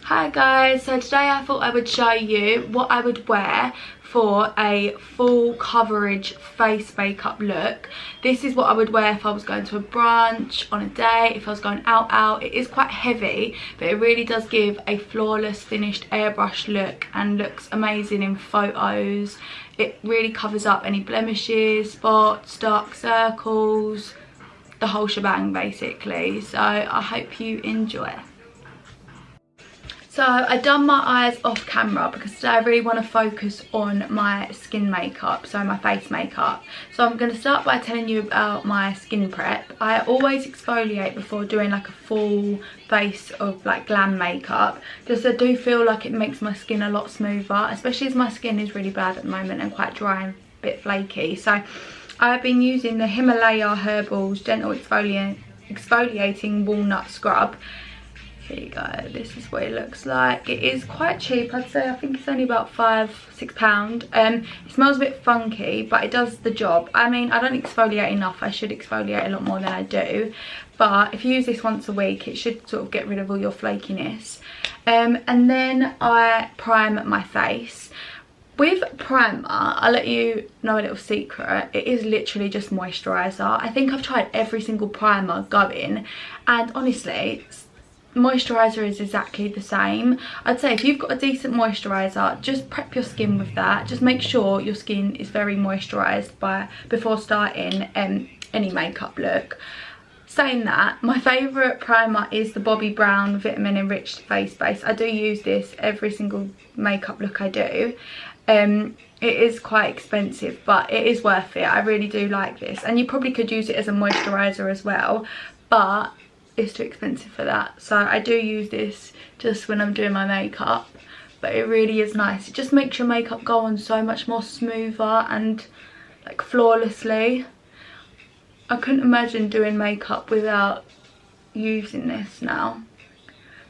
Hi guys, so today I thought I would show you what I would wear for a full coverage face makeup look. This is what I would wear if I was going to a brunch, on a date, if I was going out. It is quite heavy, but it really does give a flawless finished airbrush look and looks amazing in photos. It really covers up any blemishes, spots, dark circles, the whole shebang basically. So I hope you enjoy. So I done my eyes off camera because today I really want to focus on my skin makeup, so my face makeup. So I'm going to start by telling you about my skin prep. I always exfoliate before doing like a full face of like glam makeup, just I do feel like it makes my skin a lot smoother, especially as my skin is really bad at the moment and quite dry and a bit flaky. So I've been using the Himalaya Herbals Gentle Exfoliating Walnut Scrub. Here you go, this is what it looks like. It is quite cheap, I'd say. I think it's only about £5–6. It smells a bit funky, but it does the job. I mean, I don't exfoliate enough. I should exfoliate a lot more than I do. But if you use this once a week, it should sort of get rid of all your flakiness. And then I prime my face. With primer, I'll let you know a little secret. It is literally just moisturiser. I think I've tried every single primer going, and honestly, moisturiser is exactly the same. I'd say if you've got a decent moisturiser, just prep your skin with that. Just make sure your skin is very moisturised before starting any makeup look. Saying that, my favourite primer is the Bobbi Brown Vitamin Enriched Face Base. I do use this every single makeup look I do. It is quite expensive, but it is worth it. I really do like this, and you probably could use it as a moisturiser as well, but it's too expensive for that. So I do use this just when I'm doing my makeup, but it really is nice. It just makes your makeup go on so much more smoother and like flawlessly. I couldn't imagine doing makeup without using this now.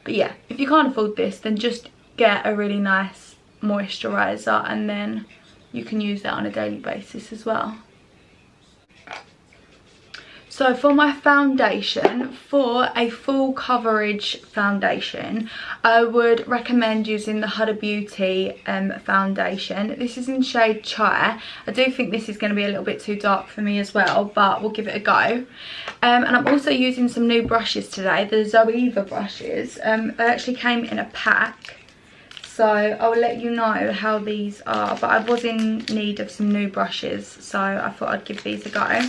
But yeah, if you can't afford this, then just get a really nice moisturiser and then you can use that on a daily basis as well. So for my foundation, for a full coverage foundation, I would recommend using the Huda Beauty foundation. This is in shade Chai. I do think this is going to be a little bit too dark for me as well, but we'll give it a go. And I'm also using some new brushes today, the xoxo brushes. They actually came in a pack, so I'll let you know how these are. But I was in need of some new brushes, so I thought I'd give these a go.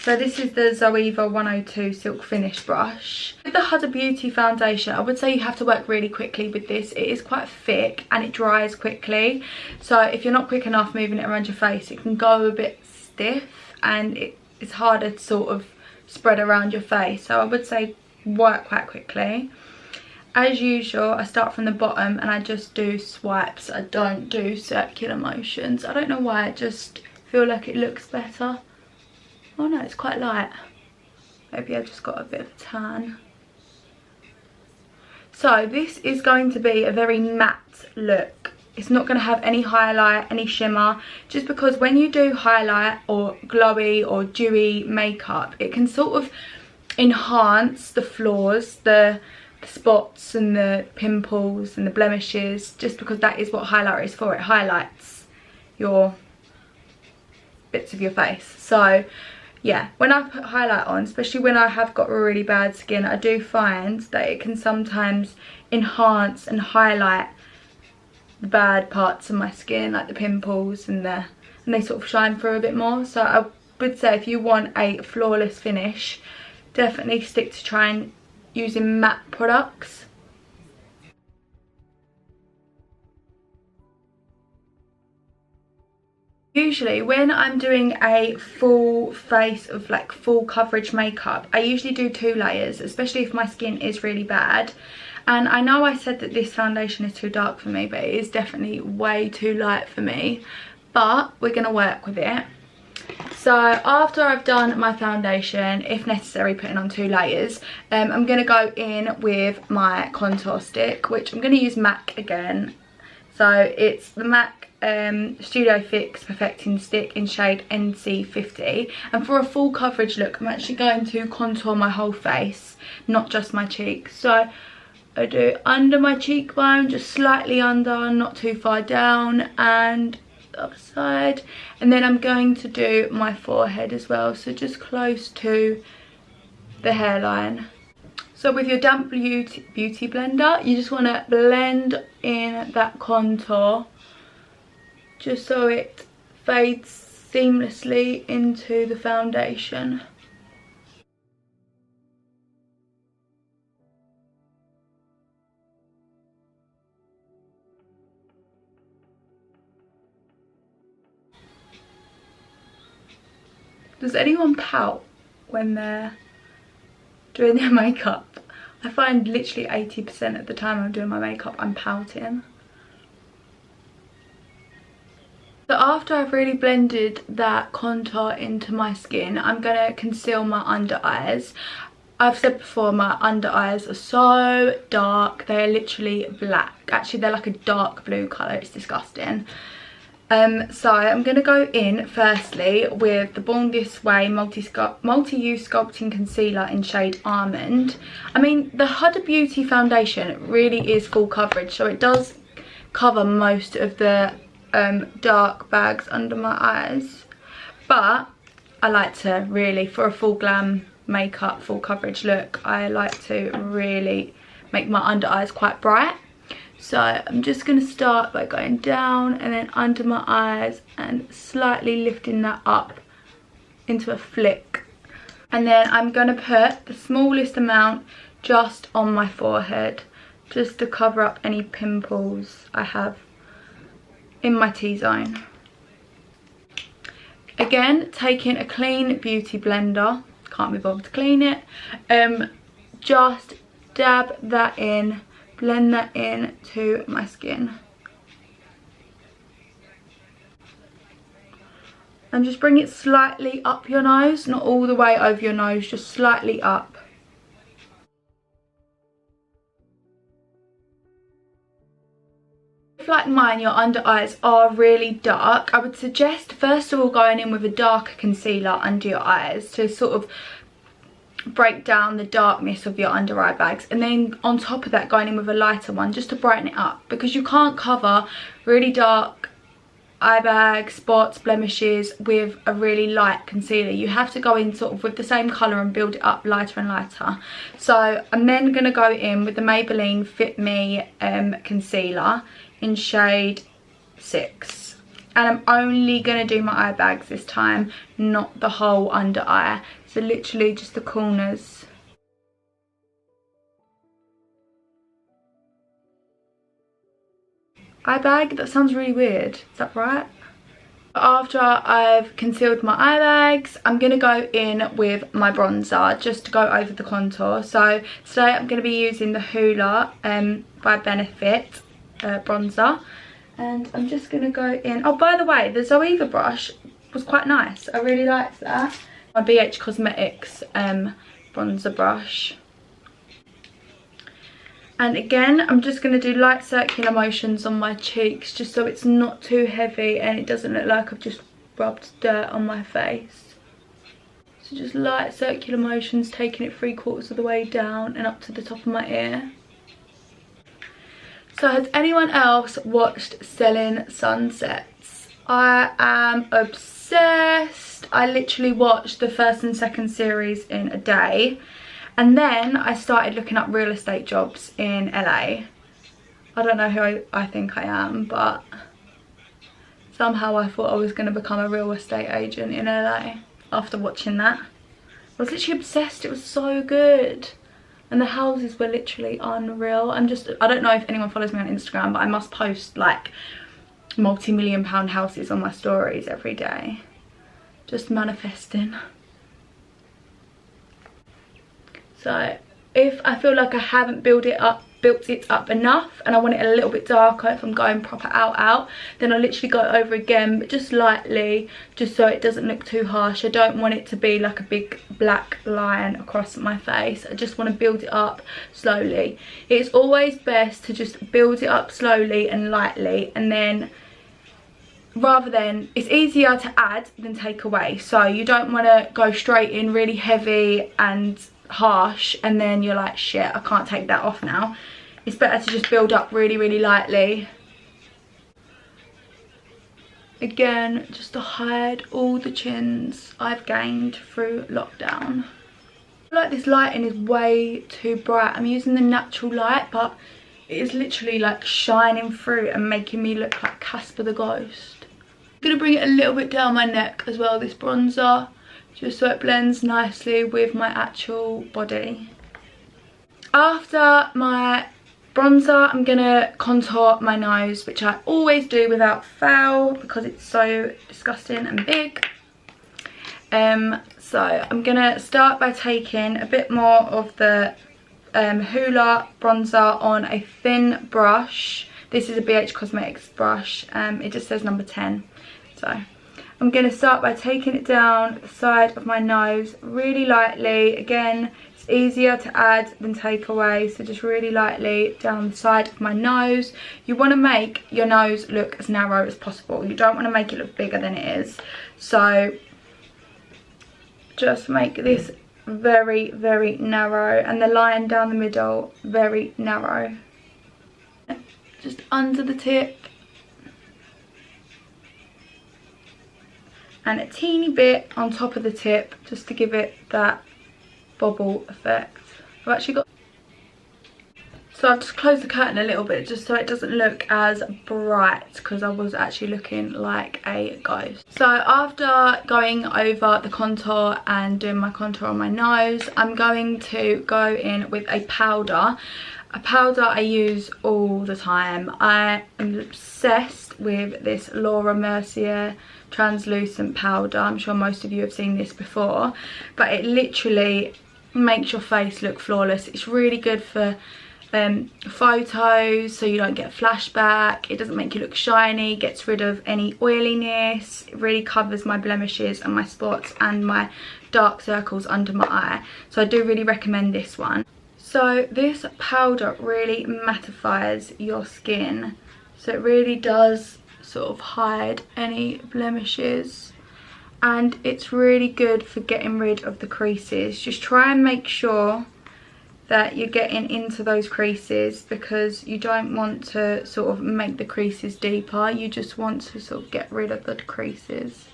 So this is the xoxo 102 Silk Finish brush. With the Huda Beauty foundation, I would say you have to work really quickly with this. It is quite thick and it dries quickly. So if you're not quick enough moving it around your face, it can go a bit stiff and it's harder to sort of spread around your face. So I would say work quite quickly. As usual, I start from the bottom and I just do swipes. I don't do circular motions. I don't know why, I just feel like it looks better. Oh no, it's quite light. Maybe I just got a bit of a tan. So this is going to be a very matte look. It's not going to have any highlight, any shimmer, just because when you do highlight or glowy or dewy makeup, it can sort of enhance the flaws, the spots and the pimples and the blemishes, just because that is what highlighter is for. It highlights your bits of your face. So yeah, when I put highlight on, especially when I have got really bad skin, I do find that it can sometimes enhance and highlight the bad parts of my skin, like the pimples and they sort of shine through a bit more. So I would say if you want a flawless finish, definitely stick to trying using matte products. Usually when I'm doing a full face of like full coverage makeup, I usually do 2 layers, especially if my skin is really bad. And I know I said that this foundation is too dark for me, but it is definitely way too light for me. But we're going to work with it. So after I've done my foundation, if necessary putting on 2 layers, I'm going to go in with my contour stick, which I'm going to use MAC again. So it's the MAC Studio Fix Perfecting Stick in shade NC50. And for a full coverage look, I'm actually going to contour my whole face, not just my cheeks. So I do under my cheekbone, just slightly under, not too far down, and the other side. And then I'm going to do my forehead as well, so just close to the hairline. So with your damp beauty blender, you just want to blend in that contour just so it fades seamlessly into the foundation. Does anyone pout when they're doing their makeup? I find literally 80% of the time I'm doing my makeup, I'm pouting. So after I've really blended that contour into my skin, I'm going to conceal my under eyes. I've said before, my under eyes are so dark, they're literally black. Actually, they're like a dark blue colour, it's disgusting. So I'm going to go in firstly with the Born This Way multi-use sculpting concealer in shade Almond. I mean, the Huda Beauty foundation really is full coverage, so it does cover most of the dark bags under my eyes, but I like to really, for a full glam makeup, full coverage look, I like to really make my under eyes quite bright. So I'm just going to start by going down and then under my eyes and slightly lifting that up into a flick. And then I'm going to put the smallest amount just on my forehead, just to cover up any pimples I have in my T-zone. Again, taking a clean beauty blender, can't be bothered to clean it, just dab that in, blend that in to my skin. And just bring it slightly up your nose, not all the way over your nose, just slightly up. If like mine, your under eyes are really dark, I would suggest first of all going in with a darker concealer under your eyes to sort of break down the darkness of your under eye bags, and then on top of that going in with a lighter one just to brighten it up, because you can't cover really dark eye bags, spots, blemishes with a really light concealer. You have to go in sort of with the same colour and build it up lighter and lighter. So I'm then going to go in with the Maybelline Fit Me concealer in shade 6. And I'm only going to do my eye bags this time, not the whole under eye. So literally just the corners. Eye bag? That sounds really weird. Is that right? After I've concealed my eye bags, I'm going to go in with my bronzer just to go over the contour. So today I'm going to be using the Hoola by Benefit bronzer. And I'm just going to go in. Oh, by the way, the Zoeva brush was quite nice. I really liked that. My BH Cosmetics bronzer brush. And again, I'm just going to do light circular motions on my cheeks just so it's not too heavy and it doesn't look like I've just rubbed dirt on my face. So just light circular motions, taking it 3/4 of the way down and up to the top of my ear. So has anyone else watched Selling Sunsets? I am obsessed. I literally watched the first and second series in a day. And then I started looking up real estate jobs in LA. I don't know who I think I am, but somehow I thought I was going to become a real estate agent in LA after watching that. I was literally obsessed. It was so good. And the houses were literally unreal. I don't know if anyone follows me on Instagram, but I must post like multi-million-pound houses on my stories every day. Just manifesting. So if I feel like I haven't built it up enough and I want it a little bit darker, if I'm going proper out, then I'll literally go over again, but just lightly, just so it doesn't look too harsh. I don't want it to be like a big black line across my face. I just want to build it up slowly. It's always best to just build it up slowly and lightly, and then rather than, it's easier to add than take away. So you don't want to go straight in really heavy and harsh and then you're like, shit, I can't take that off now. it's better to just build up really, really lightly. Again, just to hide all the chins I've gained through lockdown. I feel like this lighting is way too bright. I'm using the natural light, but it is literally like shining through and making me look like Casper the Ghost. I'm going to bring it a little bit down my neck as well, this bronzer, just so it blends nicely with my actual body. After my bronzer, I'm going to contour my nose, which I always do without fail because it's so disgusting and big. So I'm going to start by taking a bit more of the Hoola bronzer on a thin brush. This is a BH Cosmetics brush. It just says number 10. So I'm going to start by taking it down the side of my nose really lightly. Again, it's easier to add than take away, so just really lightly down the side of my nose. You want to make your nose look as narrow as possible. You don't want to make it look bigger than it is. So just make this very, very narrow, and the line down the middle very narrow. Just under the tip. And a teeny bit on top of the tip, just to give it that bobble effect. I've actually got, so I've just closed the curtain a little bit just so it doesn't look as bright, because I was actually looking like a ghost. So after going over the contour and doing my contour on my nose, I'm going to go in with a powder. A powder I use all the time. I am obsessed with this Laura Mercier translucent powder. I'm sure most of you have seen this before, but it literally makes your face look flawless. It's really good for photos, so you don't get flashback. It doesn't make you look shiny, gets rid of any oiliness. It really covers my blemishes and my spots and my dark circles under my eye, so I do really recommend this one. So this powder really mattifies your skin, so it really does sort of hide any blemishes, and it's really good for getting rid of the creases. Just try and make sure that you're getting into those creases, because you don't want to sort of make the creases deeper. You just want to sort of get rid of the creases.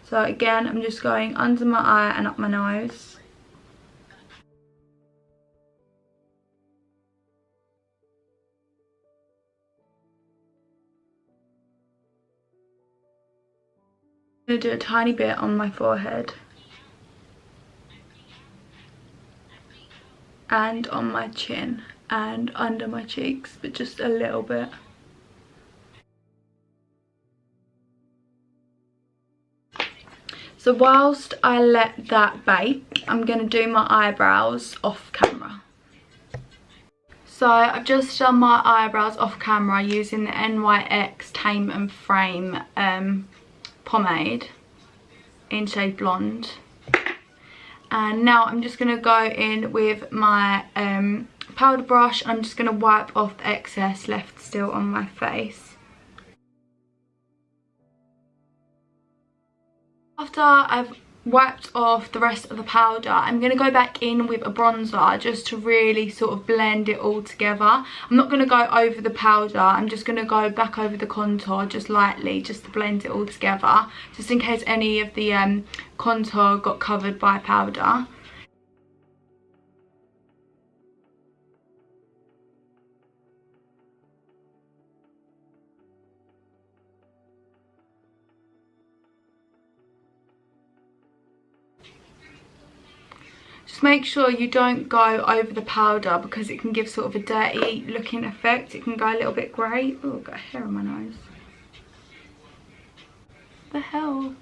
So again, I'm just going under my eye and up my nose. I'm going to do a tiny bit on my forehead and on my chin and under my cheeks, but just a little bit. So whilst I let that bake, I'm going to do my eyebrows off camera. So I've just done my eyebrows off camera using the NYX Tame and Frame pomade in shade Blonde, and now I'm just going to go in with my powder brush. I'm just going to wipe off the excess left still on my face. After I've wiped off the rest of the powder, I'm going to go back in with a bronzer just to really sort of blend it all together. I'm not going to go over the powder, I'm just going to go back over the contour just lightly, just to blend it all together, just in case any of the contour got covered by powder. Just make sure you don't go over the powder, because it can give sort of a dirty looking effect. It can go a little bit grey. Oh, I've got a hair on my nose. What the hell?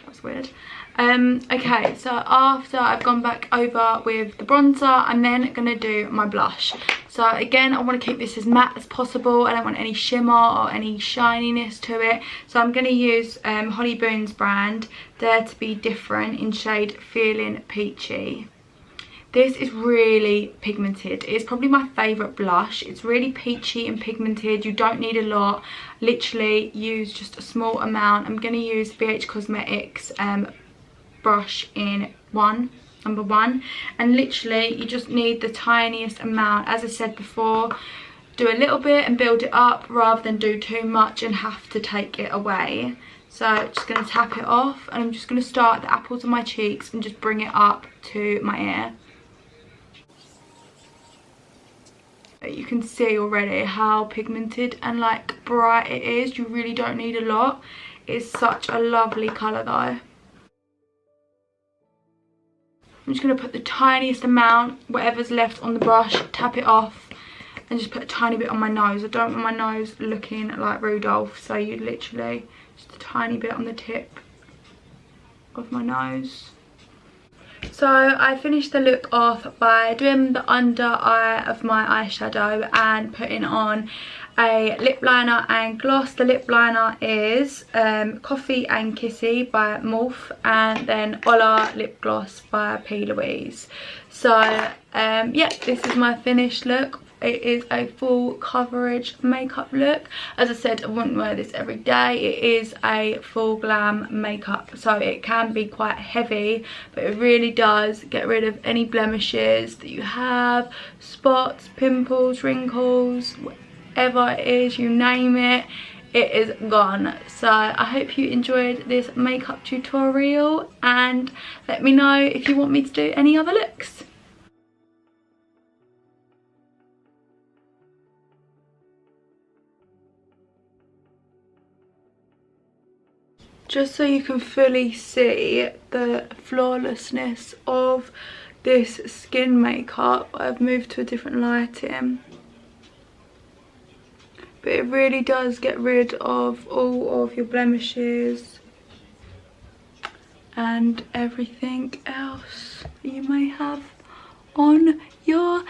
That's weird. Okay, so after I've gone back over with the bronzer, I'm then going to do my blush. So again, I want to keep this as matte as possible. I don't want any shimmer or any shininess to it. So I'm going to use Holly Boone's brand, Dare to Be Different, in shade Feeling Peachy. This is really pigmented. It's probably my favourite blush. It's really peachy and pigmented. You don't need a lot. Literally use just a small amount. I'm going to use BH Cosmetics brush in 1 number 1. And literally you just need the tiniest amount. As I said before, do a little bit and build it up rather than do too much and have to take it away. So just going to tap it off, and I'm just going to start at the apples of my cheeks and just bring it up to my ear. You can see already how pigmented and like bright it is. You really don't need a lot. It's such a lovely colour though. I'm just going to put the tiniest amount, whatever's left on the brush, tap it off, and just put a tiny bit on my nose. I don't want my nose looking like Rudolph, so you literally just a tiny bit on the tip of my nose. So I finished the look off by doing the under eye of my eyeshadow and putting on a lip liner and gloss. The lip liner is Coffee and Kissy by Morphe, and then Ola lip gloss by P. Louise. So yeah, this is my finished look. It is a full coverage makeup look. As I said, I wouldn't wear this every day. It is a full glam makeup, so it can be quite heavy, but it really does get rid of any blemishes that you have, spots, pimples, wrinkles, whatever it is, you name it, it is gone. So I hope you enjoyed this makeup tutorial, and let me know if you want me to do any other looks. Just so you can fully see the flawlessness of this skin makeup, I've moved to a different lighting. But it really does get rid of all of your blemishes and everything else you may have on your